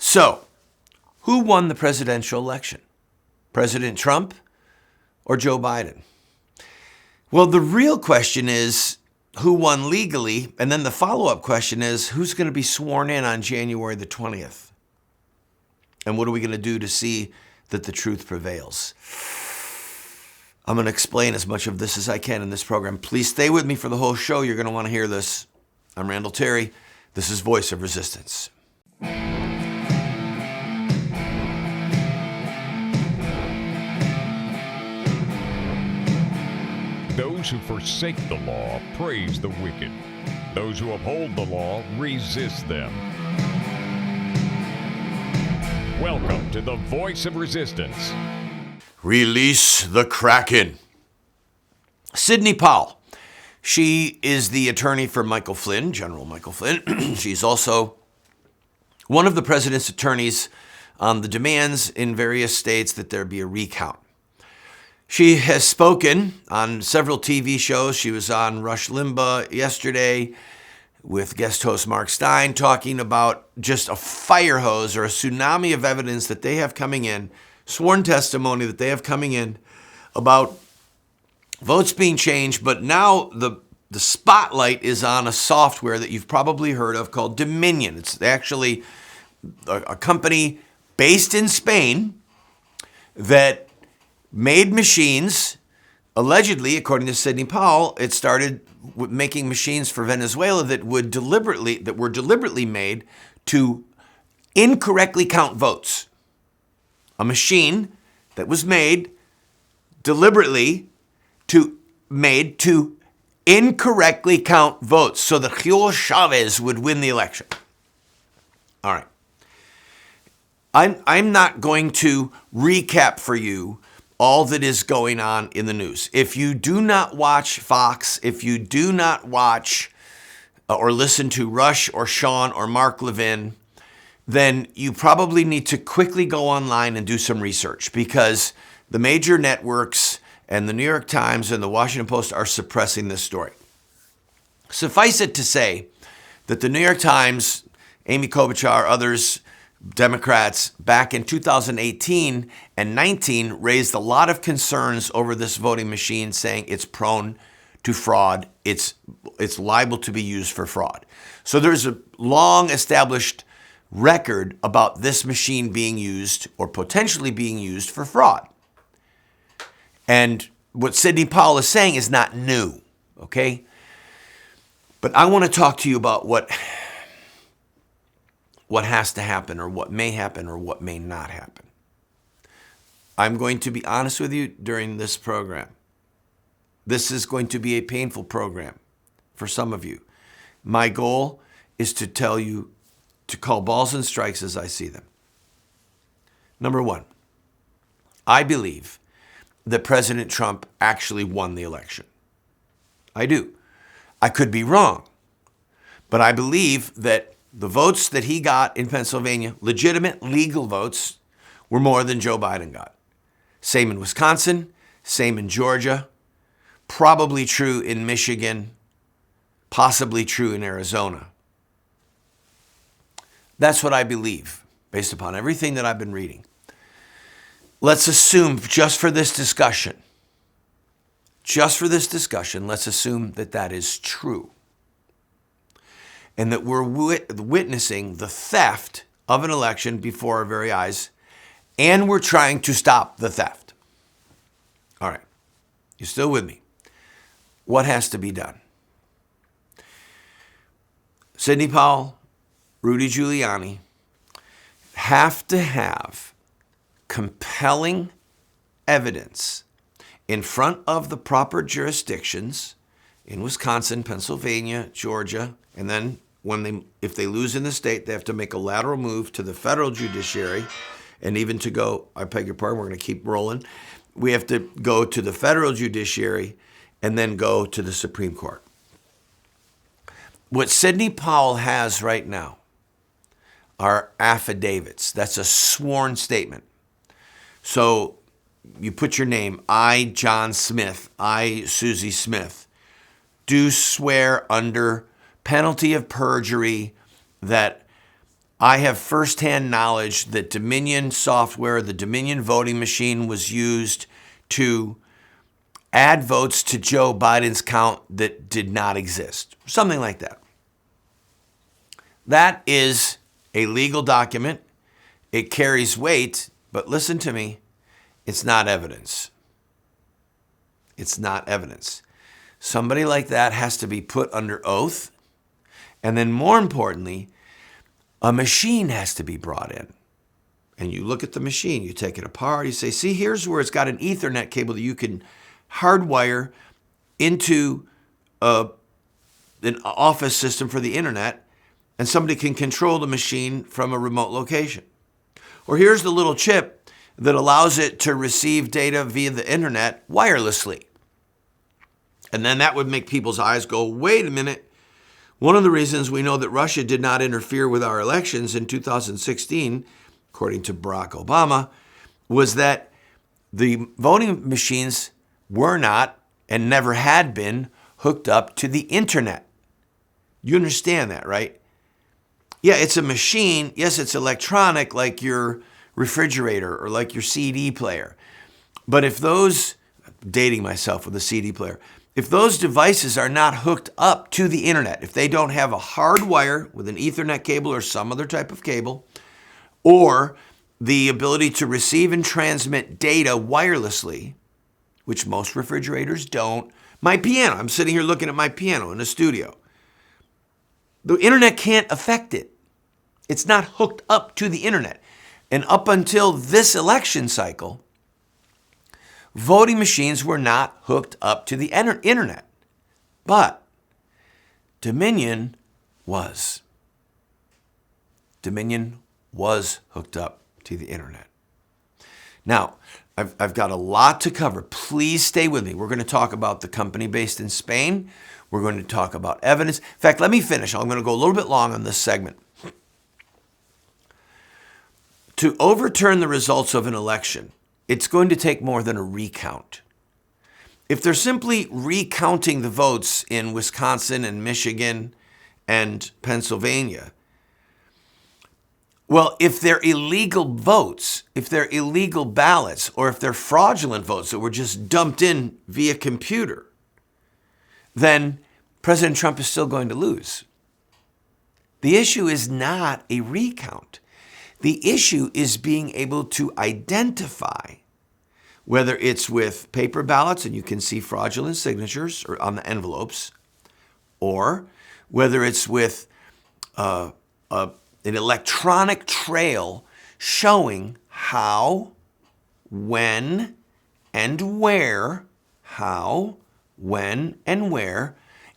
So, who won the presidential election? President Trump or Joe Biden? Well, the real question is who won legally, and then the follow-up question is who's going to be sworn in on January the 20th? And what are we going to do to see that the truth prevails? I'm going to explain as much of this as I can in this program. Please stay with me for the whole show. You're going to want to hear this. I'm Randall Terry. This is Voice of Resistance. Those who forsake the law praise the wicked. Those who uphold the law resist them. Welcome to the Voice of Resistance. Release the Kraken. Sidney Powell. She is the attorney for Michael Flynn, General Michael Flynn. She's also one of the president's attorneys on the demands in various states that there be a recount. She has spoken on several TV shows. She was on Rush Limbaugh yesterday with guest host Mark Stein talking about just a fire hose or a tsunami of evidence that they have coming in, sworn testimony that they have coming in about votes being changed. But now the spotlight is on a software that you've probably heard of called Dominion. It's actually a company based in Spain that made machines, allegedly, according to Sidney Powell, it started making machines for Venezuela that were deliberately made to incorrectly count votes. A machine that was made deliberately to incorrectly count votes so that Hugo Chavez would win the election. All right. I'm not going to recap for you all that is going on in the news. If you do not watch Fox, if you do not watch or listen to Rush or Sean or Mark Levin, then you probably need to quickly go online and do some research because the major networks and the New York Times and the Washington Post are suppressing this story. Suffice it to say that the New York Times, Amy Klobuchar, others, Democrats back in 2018 and 19 raised a lot of concerns over this voting machine, saying it's prone to fraud. It's liable to be used for fraud. So there's a long established record about this machine being used or potentially being used for fraud. And what Sidney Powell is saying is not new, okay? But I want to talk to you about what has to happen or what may happen or what may not happen. I'm going to be honest with you during this program. This is going to be a painful program for some of you. My goal is to tell you to call balls and strikes as I see them. Number one, I believe that President Trump actually won the election. I do. I could be wrong, but I believe that the votes that he got in Pennsylvania, legitimate, legal votes, were more than Joe Biden got. Same in Wisconsin, same in Georgia, probably true in Michigan, possibly true in Arizona. That's what I believe, based upon everything that I've been reading. Let's assume, just for this discussion, let's assume that that is true. And that we're witnessing the theft of an election before our very eyes, and we're trying to stop the theft. All right. You still with me? What has to be done? Sidney Powell, Rudy Giuliani have to have compelling evidence in front of the proper jurisdictions in Wisconsin, Pennsylvania, Georgia, and then if they lose in the state, they have to make a lateral move to the federal judiciary, and even to go, I beg your pardon, we're going to keep rolling. We have to go to the federal judiciary and then go to the Supreme Court. What Sidney Powell has right now are affidavits. That's a sworn statement. So you put your name, I, John Smith, I, Susie Smith, do swear under penalty of perjury that I have firsthand knowledge that Dominion software, the Dominion voting machine, was used to add votes to Joe Biden's count that did not exist. Something like that. That is a legal document. It carries weight, but listen to me, it's not evidence. It's not evidence. Somebody like that has to be put under oath. And then more importantly, a machine has to be brought in. And you look at the machine, you take it apart, you say, see, here's where it's got an Ethernet cable that you can hardwire into an office system for the internet, and somebody can control the machine from a remote location. Or here's the little chip that allows it to receive data via the internet wirelessly. And then that would make people's eyes go, wait a minute. One of the reasons we know that Russia did not interfere with our elections in 2016, according to Barack Obama, was that the voting machines were not and never had been hooked up to the internet. You understand that, right? Yeah, it's a machine. Yes, it's electronic like your refrigerator or like your CD player. But if those, dating myself with a CD player, if those devices are not hooked up to the internet, if they don't have a hard wire with an Ethernet cable or some other type of cable, or the ability to receive and transmit data wirelessly, which most refrigerators don't. My piano, I'm sitting here looking at my piano in a studio. The internet can't affect it. It's not hooked up to the internet. And up until this election cycle, voting machines were not hooked up to the internet. But Dominion was. Dominion was hooked up to the internet. Now, I've got a lot to cover. Please stay with me. We're going to talk about the company based in Spain. We're going to talk about evidence. In fact, let me finish. I'm going to go a little bit long on this segment. To overturn the results of an election, it's going to take more than a recount. If they're simply recounting the votes in Wisconsin and Michigan and Pennsylvania, well, if they're illegal votes, if they're illegal ballots, or if they're fraudulent votes that were just dumped in via computer, then President Trump is still going to lose. The issue is not a recount. The issue is being able to identify whether it's with paper ballots and you can see fraudulent signatures or on the envelopes, or whether it's with an electronic trail showing how, when, and where,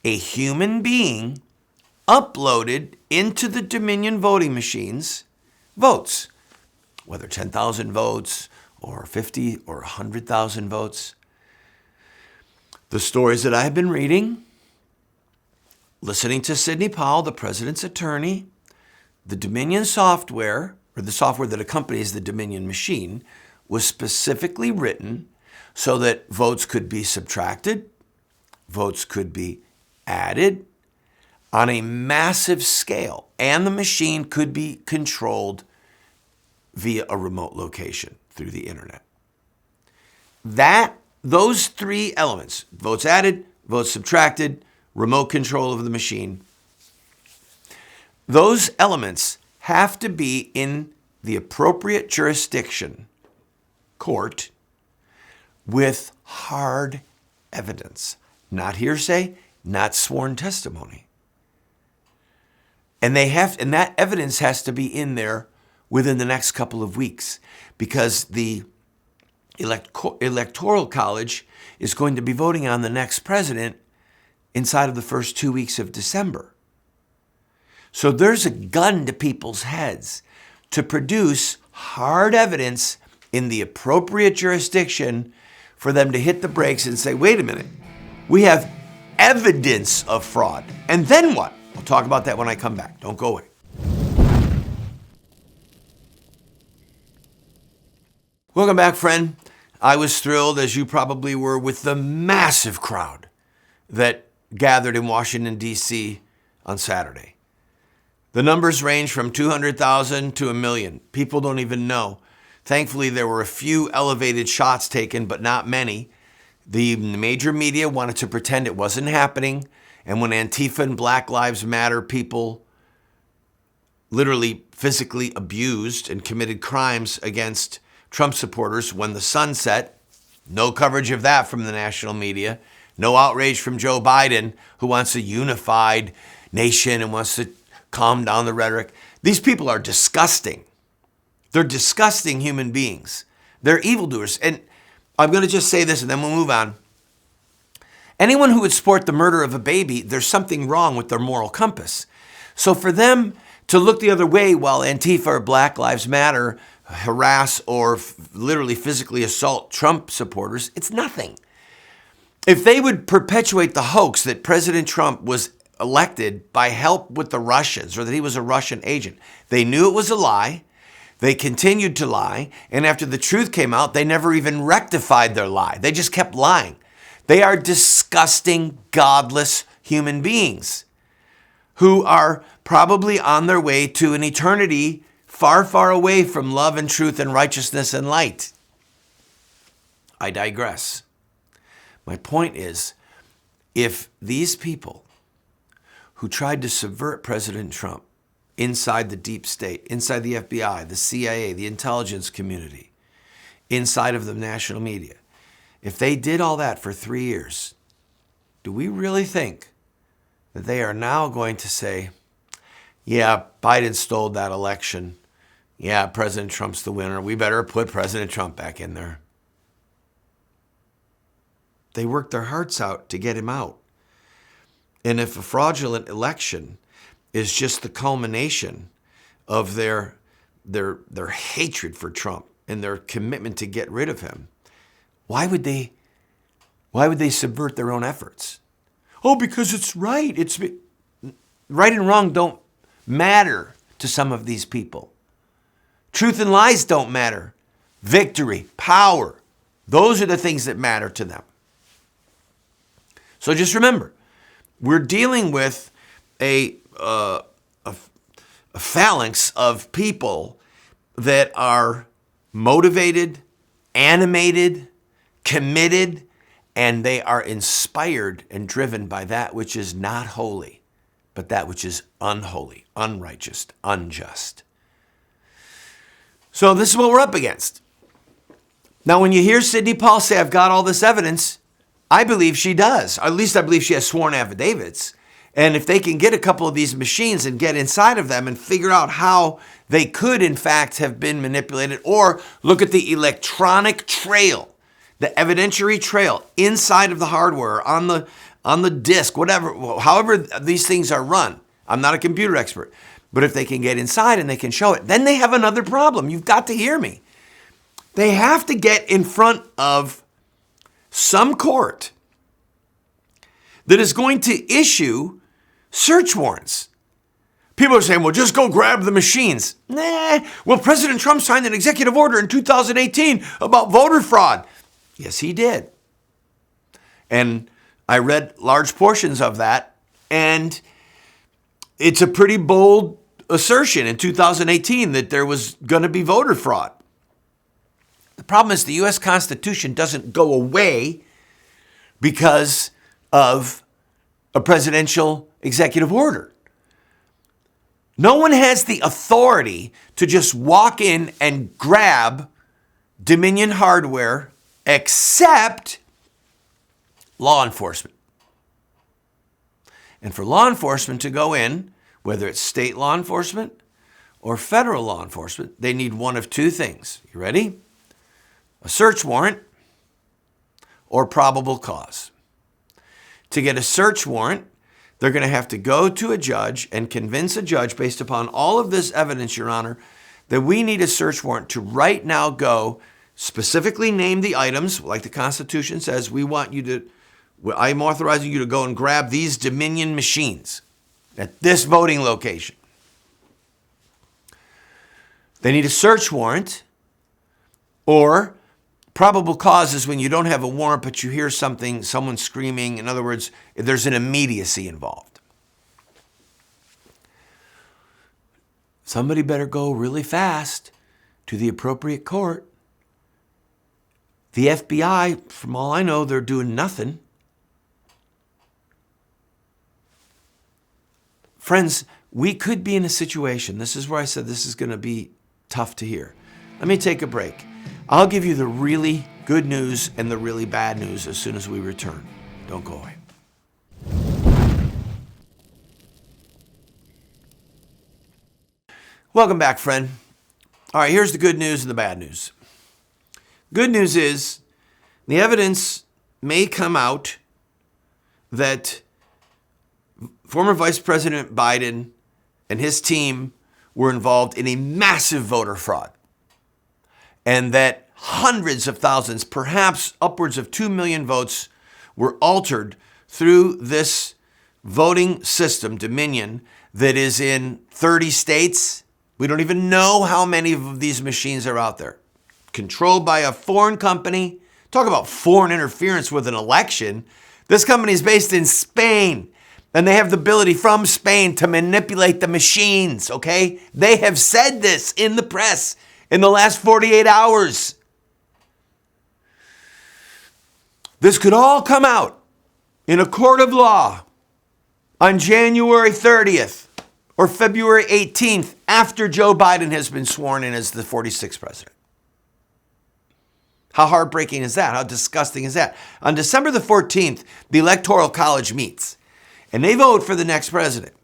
a human being uploaded into the Dominion voting machines votes, whether 10,000 votes or 50 or 100,000 votes. The stories that I have been reading, listening to Sidney Powell, the president's attorney, the Dominion software, or the software that accompanies the Dominion machine, was specifically written so that votes could be subtracted, votes could be added on a massive scale, and the machine could be controlled via a remote location through the internet. Those three elements, votes added, votes subtracted, remote control of the machine, those elements have to be in the appropriate jurisdiction, court, with hard evidence, not hearsay, not sworn testimony. And that evidence has to be in there within the next couple of weeks, because the Electoral College is going to be voting on the next president inside of the first 2 weeks of December. So there's a gun to people's heads to produce hard evidence in the appropriate jurisdiction for them to hit the brakes and say, wait a minute, we have evidence of fraud. And then what? I'll talk about that when I come back. Don't go away. Welcome back, friend. I was thrilled, as you probably were, with the massive crowd that gathered in Washington, D.C. on Saturday. The numbers range from 200,000 to 1 million. People don't even know. Thankfully, there were a few elevated shots taken, but not many. The major media wanted to pretend it wasn't happening. And when Antifa and Black Lives Matter people literally physically abused and committed crimes against Trump supporters, when the sun set, no coverage of that from the national media. No outrage from Joe Biden, who wants a unified nation and wants to calm down the rhetoric. These people are disgusting. They're disgusting human beings. They're evildoers. And I'm going to just say this and then we'll move on. Anyone who would support the murder of a baby, there's something wrong with their moral compass. So for them to look the other way while Antifa or Black Lives Matter harass or literally physically assault Trump supporters, it's nothing. If they would perpetuate the hoax that President Trump was elected by help with the Russians or that he was a Russian agent, they knew it was a lie. They continued to lie. And after the truth came out, they never even rectified their lie. They just kept lying. They are disgusting, godless human beings who are probably on their way to an eternity far, far away from love and truth and righteousness and light. I digress. My point is, if these people who tried to subvert President Trump inside the deep state, inside the FBI, the CIA, the intelligence community, inside of the national media, if they did all that for 3 years, do we really think that they are now going to say, yeah, Biden stole that election. Yeah, President Trump's the winner. We better put President Trump back in there. They worked their hearts out to get him out. And if a fraudulent election is just the culmination of their hatred for Trump and their commitment to get rid of him, why would they subvert their own efforts? Oh, because it's right. It's right and wrong don't matter to some of these people. Truth and lies don't matter. Victory, power, those are the things that matter to them. So just remember, we're dealing with a phalanx of people that are motivated, animated, committed, and they are inspired and driven by that which is not holy, but that which is unholy, unrighteous, unjust. So this is what we're up against. Now, when you hear Sidney Powell say, I've got all this evidence, I believe she does. Or at least I believe she has sworn affidavits. And if they can get a couple of these machines and get inside of them and figure out how they could, in fact, have been manipulated, or look at the electronic trail, the evidentiary trail inside of the hardware, on the disk, whatever, however these things are run. I'm not a computer expert. But if they can get inside and they can show it, then they have another problem. You've got to hear me. They have to get in front of some court that is going to issue search warrants. People are saying, well, just go grab the machines. Nah. Well, President Trump signed an executive order in 2018 about voter fraud. Yes, he did. And I read large portions of that, and it's a pretty bold assertion in 2018 that there was going to be voter fraud. The problem is the U.S. Constitution doesn't go away because of a presidential executive order. No one has the authority to just walk in and grab Dominion hardware except law enforcement. And for law enforcement to go in, whether it's state law enforcement or federal law enforcement, they need one of two things. You ready? A search warrant or probable cause. To get a search warrant, they're going to have to go to a judge and convince a judge, based upon all of this evidence, Your Honor, that we need a search warrant to right now go specifically name the items, like the Constitution says. I'm authorizing you to go and grab these Dominion machines at this voting location. They need a search warrant, or probable cause is when you don't have a warrant, but you hear something, someone screaming. In other words, there's an immediacy involved. somebody better go really fast to the appropriate court. The FBI, from all I know, they're doing nothing. Friends, we could be in a situation, this is where I said this is going to be tough to hear. Let me take a break. I'll give you the really good news and the really bad news as soon as we return. Don't go away. Welcome back, friend. All right, here's the good news and the bad news. Good news is the evidence may come out that former Vice President Biden and his team were involved in a massive voter fraud, and that hundreds of thousands, perhaps upwards of 2 million votes, were altered through this voting system, Dominion, that is in 30 states. We don't even know how many of these machines are out there. Controlled by a foreign company. Talk about foreign interference with an election. This company is based in Spain, and they have the ability from Spain to manipulate the machines, okay? They have said this in the press in the last 48 hours. This could all come out in a court of law on January 30th or February 18th after Joe Biden has been sworn in as the 46th president. How heartbreaking is that? How disgusting is that? On December the 14th, the Electoral College meets, and they vote for the next president.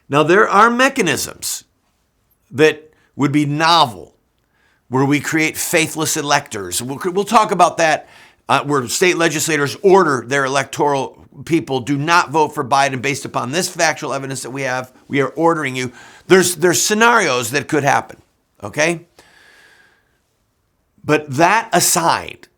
Now, there are mechanisms that would be novel, where we create faithless electors. We'll talk about that, where state legislators order their electoral people do not vote for Biden based upon this factual evidence that we have. We are ordering you. There's scenarios that could happen, okay? But that aside,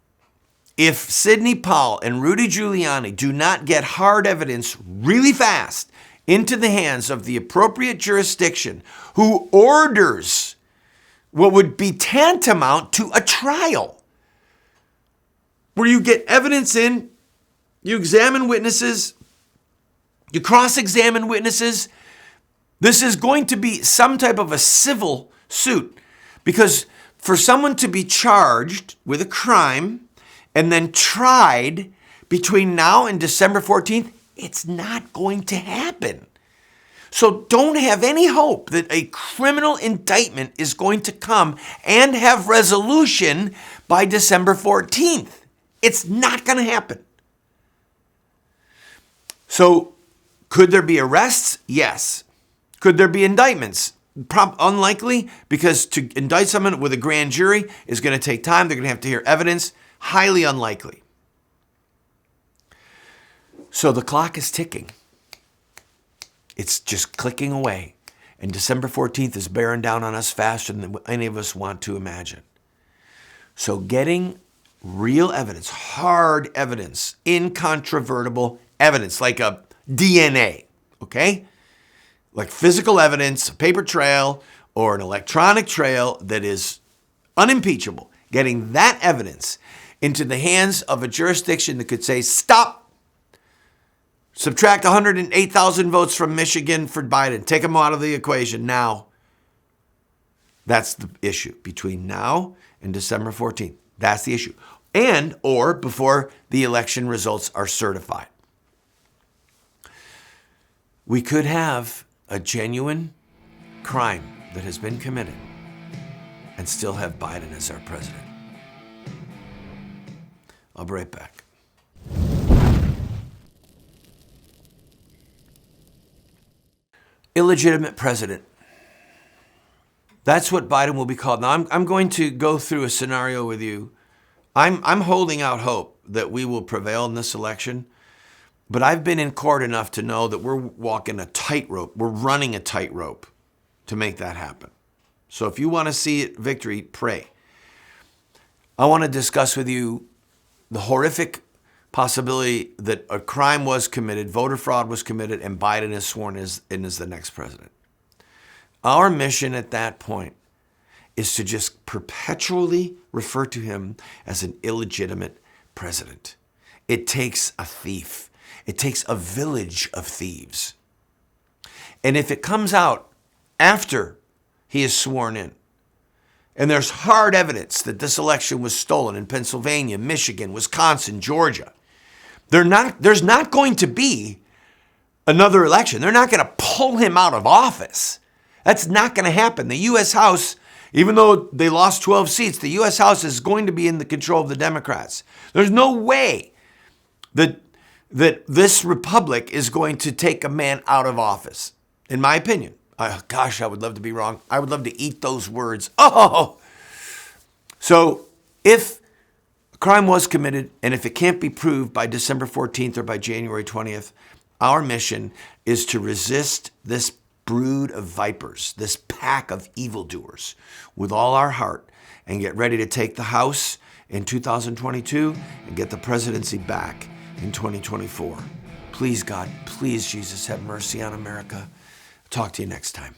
if Sidney Powell and Rudy Giuliani do not get hard evidence really fast into the hands of the appropriate jurisdiction who orders what would be tantamount to a trial, where you get evidence in, you examine witnesses, you cross-examine witnesses. This is going to be some type of a civil suit, because for someone to be charged with a crime and then tried between now and December 14th, it's not going to happen. So don't have any hope that a criminal indictment is going to come and have resolution by December 14th. It's not going to happen. So could there be arrests? Yes. Could there be indictments? Unlikely, because to indict someone with a grand jury is going to take time. They're going to have to hear evidence. Highly unlikely. So the clock is ticking. It's just clicking away. And December 14th is bearing down on us faster than any of us want to imagine. So getting real evidence, hard evidence, incontrovertible evidence, like a DNA, okay? Like physical evidence, a paper trail, or an electronic trail that is unimpeachable. Getting that evidence into the hands of a jurisdiction that could say, stop, subtract 108,000 votes from Michigan for Biden, take them out of the equation now. That's the issue between now and December 14th. That's the issue. And or before the election results are certified. We could have a genuine crime that has been committed and still have Biden as our president. I'll be right back. Illegitimate president. That's what Biden will be called. Now, I'm going to go through a scenario with you. I'm holding out hope that we will prevail in this election, but I've been in court enough to know that we're walking a tightrope. We're running a tightrope to make that happen. So if you want to see it victory, pray. I want to discuss with you the horrific possibility that a crime was committed, voter fraud was committed, and Biden is sworn in as the next president. Our mission at that point is to just perpetually refer to him as an illegitimate president. It takes a thief. It takes a village of thieves. And if it comes out after he is sworn in, and there's hard evidence that this election was stolen in Pennsylvania, Michigan, Wisconsin, Georgia, there's not going to be another election. They're not going to pull him out of office. That's not going to happen. The U.S. House, even though they lost 12 seats, the U.S. House is going to be in the control of the Democrats. There's no way that this republic is going to take a man out of office, in my opinion. Gosh, I would love to be wrong. I would love to eat those words. Oh! So if a crime was committed, and if it can't be proved by December 14th or by January 20th, our mission is to resist this brood of vipers, this pack of evildoers, with all our heart, and get ready to take the House in 2022 and get the presidency back in 2024. Please, God, please, Jesus, have mercy on America. Talk to you next time.